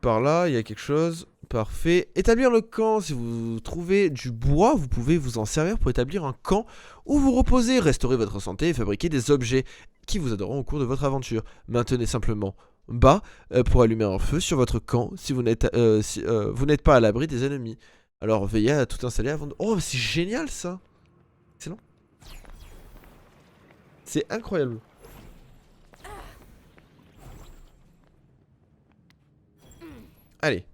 Par là, il y a quelque chose. Parfait. Établir le camp. Si vous trouvez du bois, vous pouvez vous en servir pour établir un camp où vous reposez, restaurer votre santé et fabriquer des objets qui vous aideront au cours de votre aventure. Maintenez simplement bas pour allumer un feu sur votre camp si vous n'êtes vous n'êtes pas à l'abri des ennemis. Alors veillez à tout installer avant de... Oh, mais c'est génial ça. Excellent. C'est incroyable. Allez.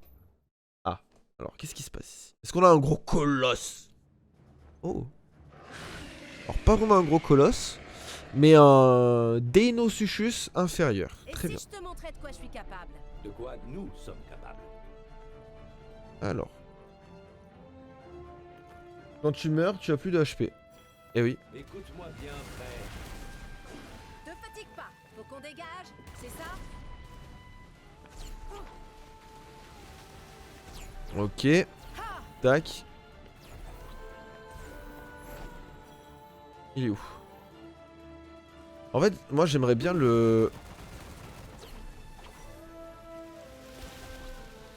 Ah, alors qu'est-ce qui se passe ici? Est-ce qu'on a un gros colosse? Oh. Alors pas vraiment un gros colosse, mais un Deinosuchus inférieur. Et Très si bien. je te montrais de quoi je suis capable? De quoi nous sommes capables. Alors. Quand tu meurs, tu as plus de HP. Eh oui. Écoute-moi bien, frère. Te fatigue pas, faut qu'on dégage, c'est ça? Ok. Tac. Il est où? En fait, moi j'aimerais bien le...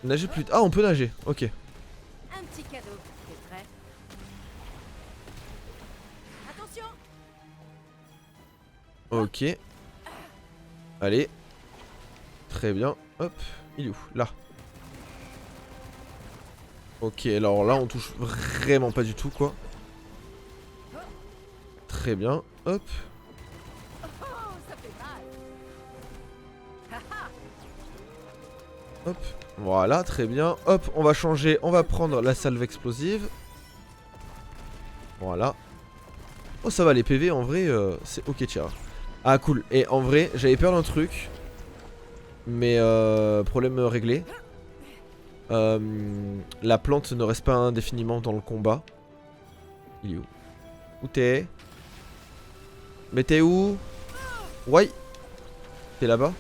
Nager plus... Ah, on peut nager, ok. Un petit cadeau, t'es prêt? Attention! Ok. Allez. Très bien. Hop. Il est où? Là. Ok, alors là on touche vraiment pas du tout quoi. Très bien. Hop. Oh, ça fait mal! Hop. Voilà, très bien. Hop, on va changer. On va prendre la salve explosive. Voilà. Oh, ça va, les PV en vrai, c'est ok, tiens. Ah, cool. Et en vrai, j'avais peur d'un truc. Mais problème réglé. La plante ne reste pas indéfiniment dans le combat. Il est où? Où t'es? Mais t'es où? Ouais. T'es là-bas?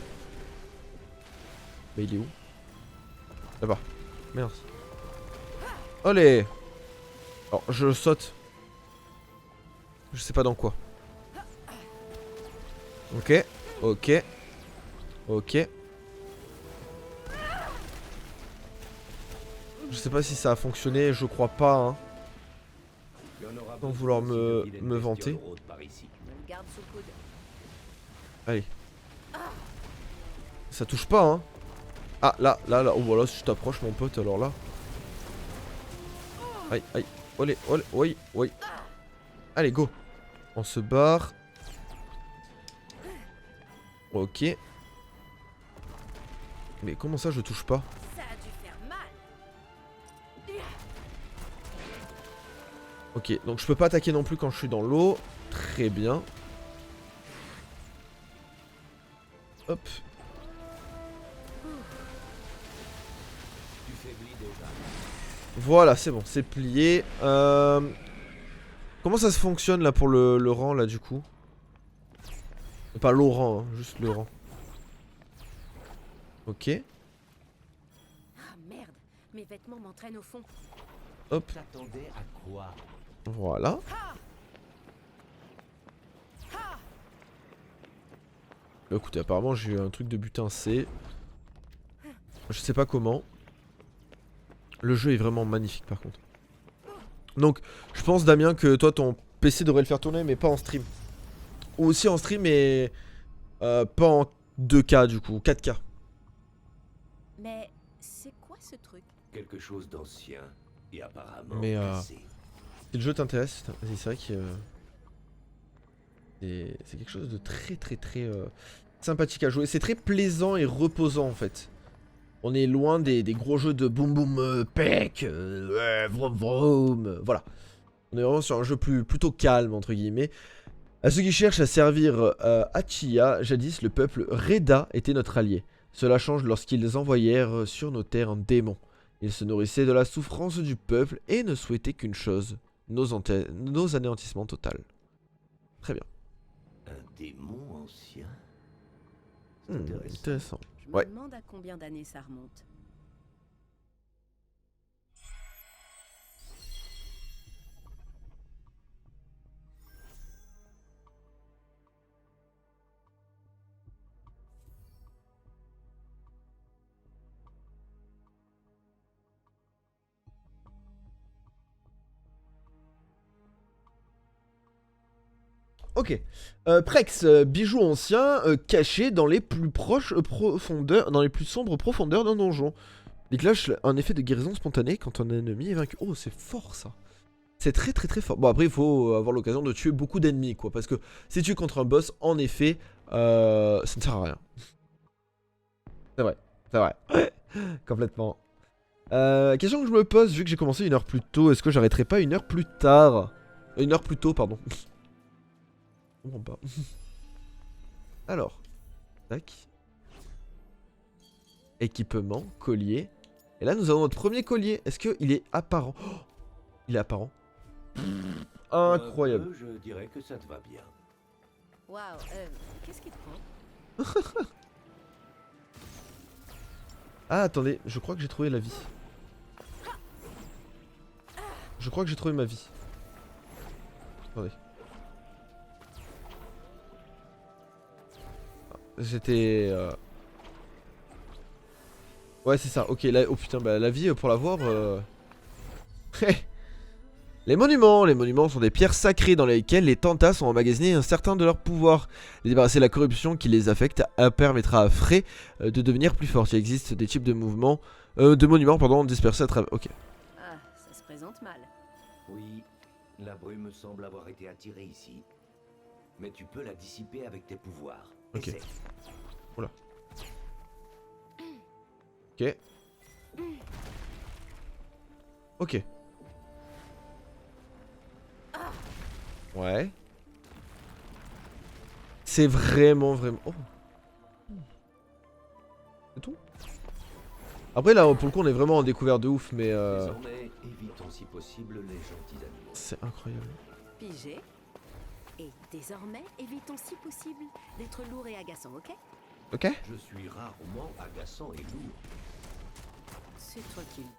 Mais il est où? Là-bas. Merde. Allez. Alors, je saute. Je sais pas dans quoi. Ok. Ok. Ok. Je sais pas si ça a fonctionné, je crois pas, hein. Sans vouloir me vanter. Je me le garde sous le coude. Allez. Ça touche pas, hein. Ah, là. Oh, voilà, si je t'approche, mon pote, alors là. Aïe, aïe. Olé, oui, oui. Allez, go. On se barre. Ok. Mais comment ça, je touche pas? Ça a dû faire mal! Ok, donc je peux pas attaquer non plus quand je suis dans l'eau. Très bien. Hop. Tu faiblis déjà. Voilà, c'est bon, c'est plié. Comment ça se fonctionne là pour le rang là du coup? Pas Laurent, hein, juste le rang. Ok. Ah merde, mes vêtements m'entraînent au fond. Hop. T'attendais à quoi? Voilà. Écoutez, apparemment j'ai eu un truc de butin C. Je sais pas comment. Le jeu est vraiment magnifique par contre. Donc je pense Damien que toi ton PC devrait le faire tourner mais pas en stream. Ou aussi en stream mais pas en 2K du coup, 4K. Mais c'est quoi ce truc? Quelque chose d'ancien et apparemment Mais, cassé. Si le jeu t'intéresse, c'est vrai que c'est quelque chose de très sympathique à jouer. C'est très plaisant et reposant en fait. On est loin des gros jeux de boum boum peck, vroom vroom, voilà. On est vraiment sur un jeu plutôt calme entre guillemets. À ceux qui cherchent à servir Hachiya, jadis le peuple Reda était notre allié. Cela change lorsqu'ils envoyèrent sur nos terres un démon. Ils se nourrissaient de la souffrance du peuple et ne souhaitaient qu'une chose, nos anéantissements total. Très bien. Un démon ancien. Intéressant. Je me Ouais. demande à combien d'années ça remonte. Ok. Prex, bijou ancien, caché dans les plus proches profondeurs, dans les plus sombres profondeurs d'un donjon. Déclenche un effet de guérison spontanée quand un ennemi est vaincu. Oh, c'est fort ça. C'est très fort. Bon, après, il faut avoir l'occasion de tuer beaucoup d'ennemis, quoi. Parce que si tu es contre un boss, en effet, ça ne sert à rien. C'est vrai, c'est vrai. Complètement. Question que je me pose, vu que j'ai commencé 1 heure plus tôt, est-ce que j'arrêterai pas 1 heure plus tard? 1 heure plus tôt, pardon. Je comprends pas. Alors. Tac. Équipement, collier. Et là, nous avons notre premier collier. Est-ce qu'il est apparent? Oh, il est apparent. Incroyable. Je dirais que ça te va bien. Waouh, qu'est-ce qui te prend? Ah, attendez, je crois que j'ai trouvé la vie. Je crois que j'ai trouvé ma vie. Attendez. J'étais... Ouais, c'est ça. Ok, là... Oh putain, bah la vie, pour l'avoir... Les monuments sont des pierres sacrées dans lesquelles les Tantas ont emmagasiné un certain de leur pouvoir. Les débarrasser de la corruption qui les affecte permettra à Frey de devenir plus fort. Il existe des types de monuments, dispersés à travers... Ok. Ah, ça se présente mal. Oui, la brume semble avoir été attirée ici. Mais tu peux la dissiper avec tes pouvoirs. Ok. Essaie. Oula. Ok. Ok. Ouais. C'est vraiment... Oh. C'est tout. Après là, pour le coup, on est vraiment en découverte de ouf, mais... Désormais, évitons si possible les gentils animaux. C'est incroyable. Pigé. Et désormais, évitons si possible d'être lourd et agaçant, ok? Ok. Je suis rarement agaçant et lourd. C'est tranquille.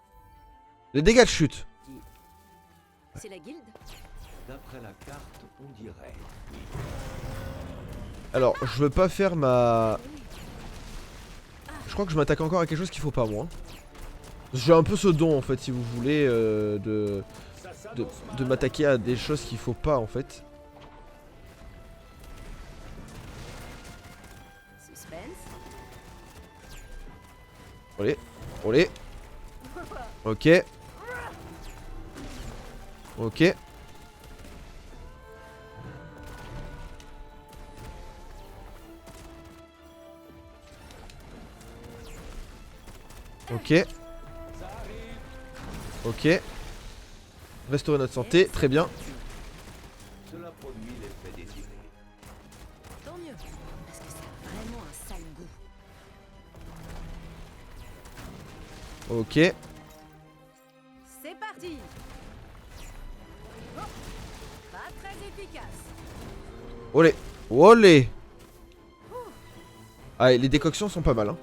Les dégâts de chute. C'est la guilde? D'après la carte, on dirait. Alors, je veux pas faire ma... Je crois que je m'attaque encore à quelque chose qu'il faut pas, moi. J'ai un peu ce don, en fait, si vous voulez, de m'attaquer à des choses qu'il faut pas, en fait. Suspense. Allez, allez. Ok. Ok. Ok. Ok. Restaurer notre santé, très bien. Cela produit l'effet désiré. Tant mieux, parce que ça a vraiment un sale goût. Ok. C'est parti. Oh, pas très efficace. Olé. Olé. Ah, les décoctions sont pas mal, hein.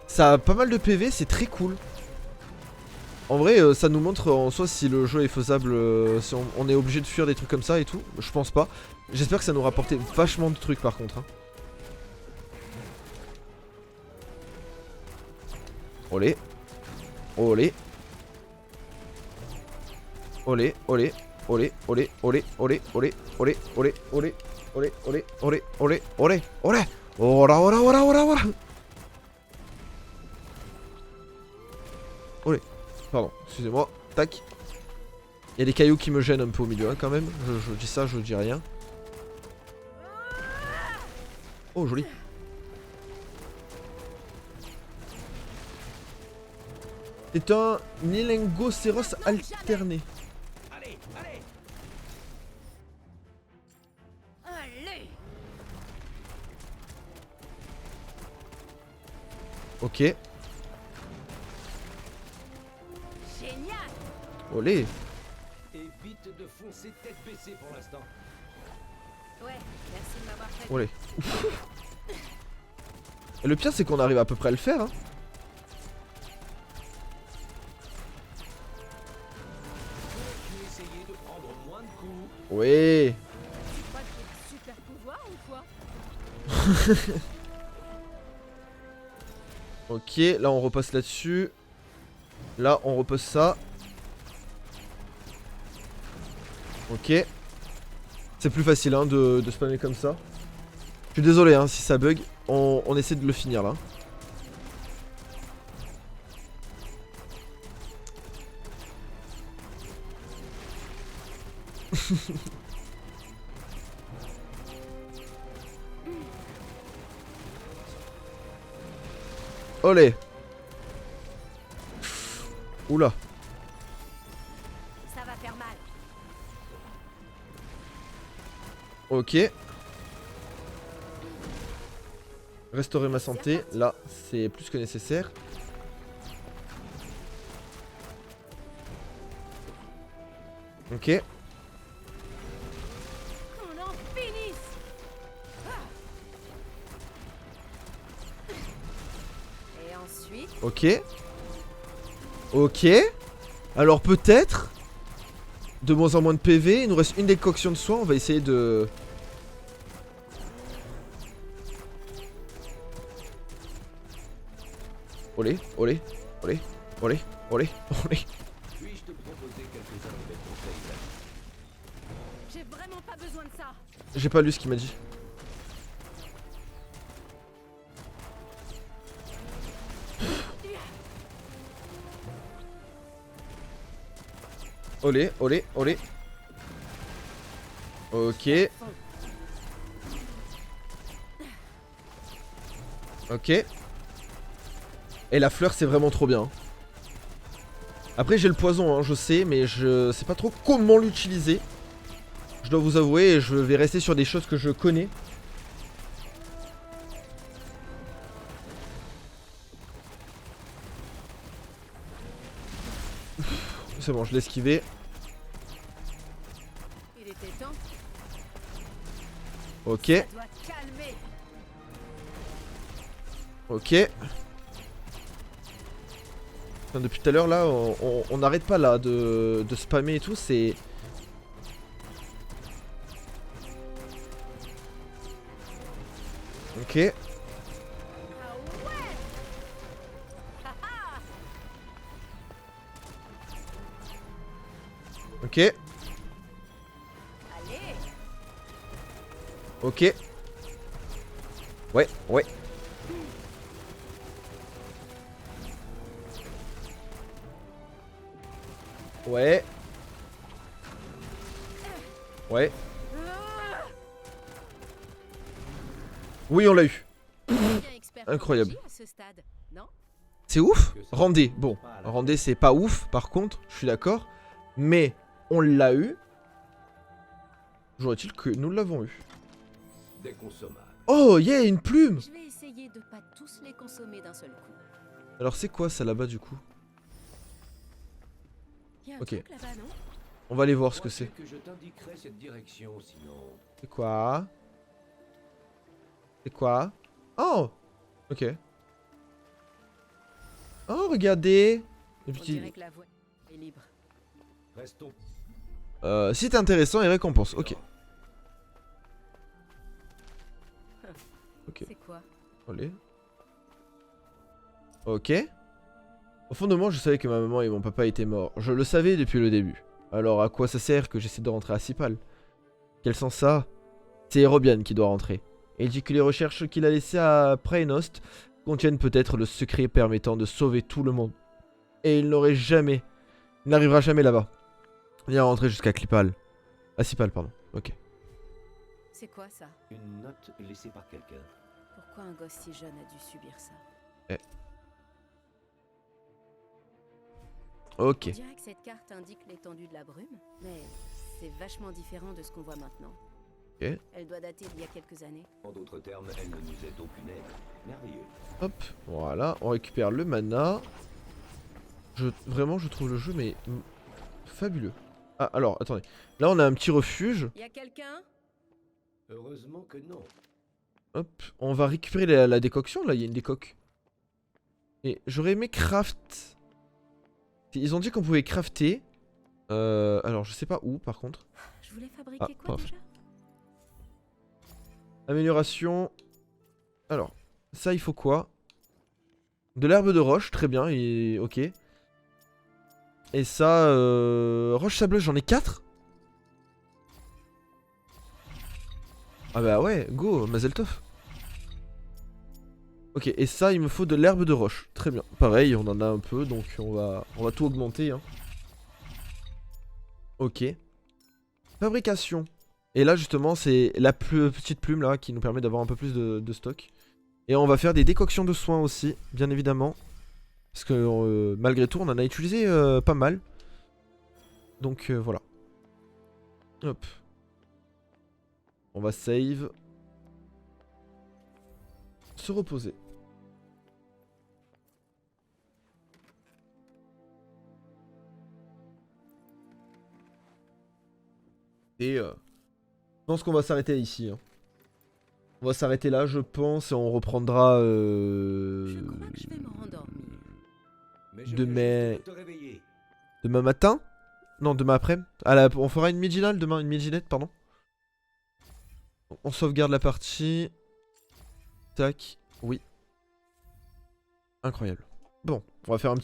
Ça a pas mal de PV, c'est très cool. En vrai, ça nous montre en soi si le jeu est faisable, si on est obligé de fuir des trucs comme ça et tout. Je pense pas. J'espère que ça nous rapportait vachement de trucs par contre, hein. Olé. Olé. Olé, olé, olé, olé, olé, olé, olé, olé, olé, olé, olé, olé, olé, olé, olé, olé. Ora, ora, ora, ora, ora. Olé. Pardon, excusez-moi. Tac. Il y a des cailloux qui me gênent un peu au milieu, hein, quand même. Je dis ça, je dis rien. Oh, joli. C'est un Nilengocéros alterné. Allez, allez. Allez. Ok. Génial. Olé. Évite de foncer tête baissée pour l'instant. Ouais, merci de m'avoir fait. Olé. Et le pire, c'est qu'on arrive à peu près à le faire, hein. Peux-tu essayer de prendre moins de coups? Oui. Tu crois que j'ai un super pouvoir ou quoi? Ok, là on repasse là-dessus. Là on repose ça. Ok. C'est plus facile hein, de spammer comme ça. Je suis désolé hein, si ça bug. On essaie de le finir là. Olé. Oula. faire mal. Ok. Restaurer ma santé, là, c'est plus que nécessaire. Ok. Qu'on en finisse. Et ensuite, Ok. Ok. Alors peut-être... De moins en moins de PV, il nous reste une décoction de soins, on va essayer de... Olé, olé, olé, olé, olé, olé. Puis-je te proposer quelques-uns de mes conseils là? j'ai vraiment pas besoin de ça. J'ai pas lu ce qu'il m'a dit. Olé, olé, olé. Ok. Ok. Et la fleur c'est vraiment trop bien. Après j'ai le poison hein, je sais, mais je sais pas trop comment l'utiliser. Je dois vous avouer, je vais rester sur des choses que je connais. C'est bon, je l'ai esquivé. Il était temps. Ok, Ça doit calmer. ok. Putain, depuis tout à l'heure là, on n'arrête pas là de spammer et tout, c'est... Ok. Ah ouais. Ok, Allez. ok. Ouais, ouais. Ouais. Ouais. Oui, on l'a eu. Bien expert en Incroyable. magie à ce stade, non? C'est ouf. Rendez, bon. Rendez, c'est pas ouf, par contre, je suis d'accord. Mais, on l'a eu. J'aurais-il que nous l'avons eu. Des consommables. Oh, yeah, une plume. Je vais essayer de pas tous les consommer d'un seul coup. Alors, c'est quoi ça là-bas, du coup? Y a un Ok. truc là-bas, non? On va aller voir ce que c'est. Que je t'indiquerai cette direction, sinon... C'est quoi? C'est quoi? Oh! Ok. Oh, regardez! On Le petit... dirait que la voie est libre. Restons... Site intéressant et récompense. Ok. Ok. C'est quoi? Allez. Ok. Au fond de moi, je savais que ma maman et mon papa étaient morts. Je le savais depuis le début. Alors à quoi ça sert que j'essaie de rentrer à Sipal? Quel sens ça a? C'est Hérobian qui doit rentrer. Et il dit que les recherches qu'il a laissées à Praenost contiennent peut-être le secret permettant de sauver tout le monde. Et il n'aurait jamais... Il n'arrivera jamais là-bas. Ni à rentrer jusqu'à Clipal. À Sipal, pardon. Ok. C'est quoi ça? Une note laissée par quelqu'un. Pourquoi un gosse si jeune a dû subir ça? Ok. On dirait que cette carte indique l'étendue de la brume, mais c'est vachement différent de ce qu'on voit maintenant. Ok. Elle doit dater d'il y a quelques années. En d'autres termes, elle ne nous est aucune aide. Merveilleux. Hop. Voilà. On récupère le mana. Vraiment, je trouve le jeu, mais... fabuleux. Ah, alors, attendez. Là, on a un petit refuge. Y a quelqu'un? Heureusement que non. Hop. On va récupérer la décoction. Là, il y a une décoque. Et j'aurais aimé craft... Ils ont dit qu'on pouvait crafter. Alors, je sais pas où, par contre. Je voulais fabriquer Ah, quoi paf. déjà? Amélioration. Alors, ça, il faut quoi? De l'herbe de roche, très bien. Et... ok. Et ça, roche sableuse, j'en ai 4. Ah bah ouais, go, Mazeltov. Ok, et ça, il me faut de l'herbe de roche. Très bien. Pareil, on en a un peu, donc on va tout augmenter. Hein. Ok. Fabrication. Et là, justement, c'est la petite plume là qui nous permet d'avoir un peu plus de stock. Et on va faire des décoctions de soins aussi, bien évidemment. Parce que malgré tout, on en a utilisé pas mal. Donc voilà. Hop. On va save. Se reposer. Et je pense qu'on va s'arrêter ici. Hein. On va s'arrêter là, je pense, et on reprendra Je crois que je vais me rendormir. Mais je demain... viens juste de te réveiller. Demain matin? Non, demain après. On fera une midginale demain, une midginette, pardon. On sauvegarde la partie. Tac, oui. Incroyable. Bon, on va faire un petit